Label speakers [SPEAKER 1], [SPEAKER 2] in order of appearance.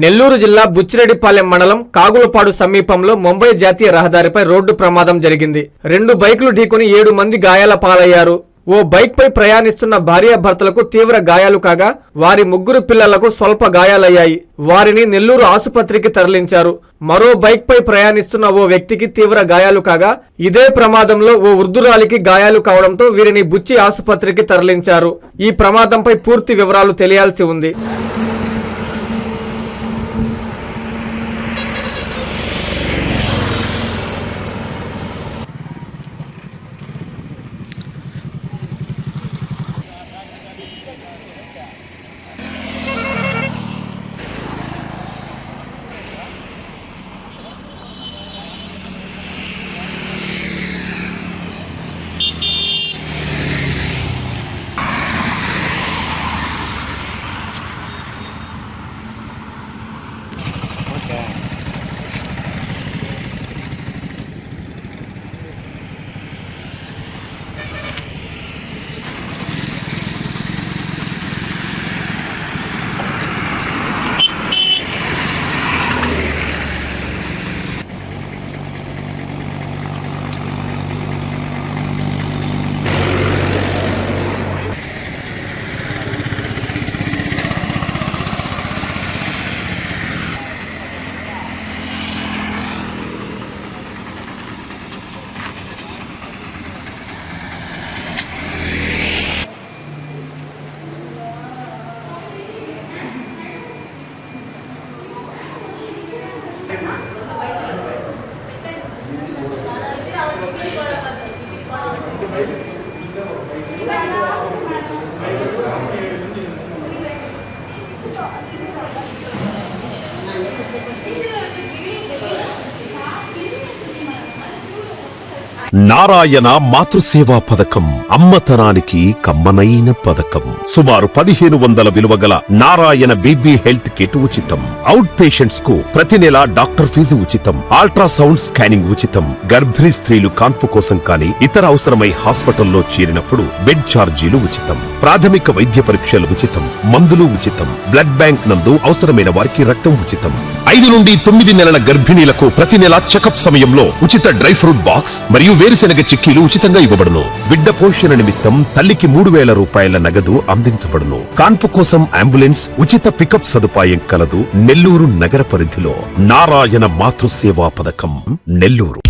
[SPEAKER 1] నెల్లూరు జిల్లా బుచ్చిరెడ్డిపాలెం మండలం కాగులపాడు సమీపంలో ముంబై జాతీయ రహదారిపై రోడ్డు ప్రమాదం జరిగింది. 2 బైకులు ఢీకొని 7 మంది గాయాల పాలయ్యారు. ఓ బైక్ పై ప్రయాణిస్తున్న భార్యాభర్తలకు తీవ్ర గాయాలు కాగా వారి 3 పిల్లలకు స్వల్ప గాయాలయ్యాయి. వారిని నెల్లూరు ఆసుపత్రికి తరలించారు. మరో బైక్ పై ప్రయాణిస్తున్న ఓ వ్యక్తికి తీవ్ర గాయాలు కాగా ఇదే ప్రమాదంలో ఓ వృద్ధురాలికి గాయాలు కావడంతో వీరిని బుచ్చి ఆసుపత్రికి తరలించారు. ఈ ప్రమాదంపై పూర్తి వివరాలు తెలియాల్సి ఉంది.
[SPEAKER 2] నారాయణ మాతృసేవా పథకం అమ్మతనానికి కమ్మనైన పథకం. సుమారు 1500 విలువ గల నారాయణ బేబీ హెల్త్ కిట్ ఉచితం. అవుట్ పేషెంట్స్ కు ప్రతి నెల డాక్టర్ ఫీజు ఉచితం. అల్ట్రాసౌండ్ స్కానింగ్ ఉచితం. గర్భిణీ స్త్రీలు కాన్పు కోసం కానీ ఇతర అవసరమై హాస్పిటల్లో చేరినప్పుడు బెడ్ ఛార్జీలు ఉచితం. ప్రాథమిక వైద్య పరీక్షలు ఉచితం. మందులు ఉచితం. బ్లడ్ బ్యాంక్ నందు అవసరమైన వారికి రక్తం ఉచితం. 5 నుండి 9 నెలల గర్భిణీలకు ప్రతి నెల చెకప్ సమయంలో ఉచిత డ్రై ఫ్రూట్ బాక్స్ మరియు వేరుశెనగ చిక్కీలు ఉచితంగా ఇవ్వబడును. బిడ్డ పోషణ నిమిత్తం తల్లికి 3000 రూపాయల నగదు అందించబడును. కాన్పు కోసం అంబులెన్స్ ఉచిత పికప్ సదుపాయం కలదు. నెల్లూరు నగర పరిధిలో నారాయణ మాతృసేవా పథకం నెల్లూరు.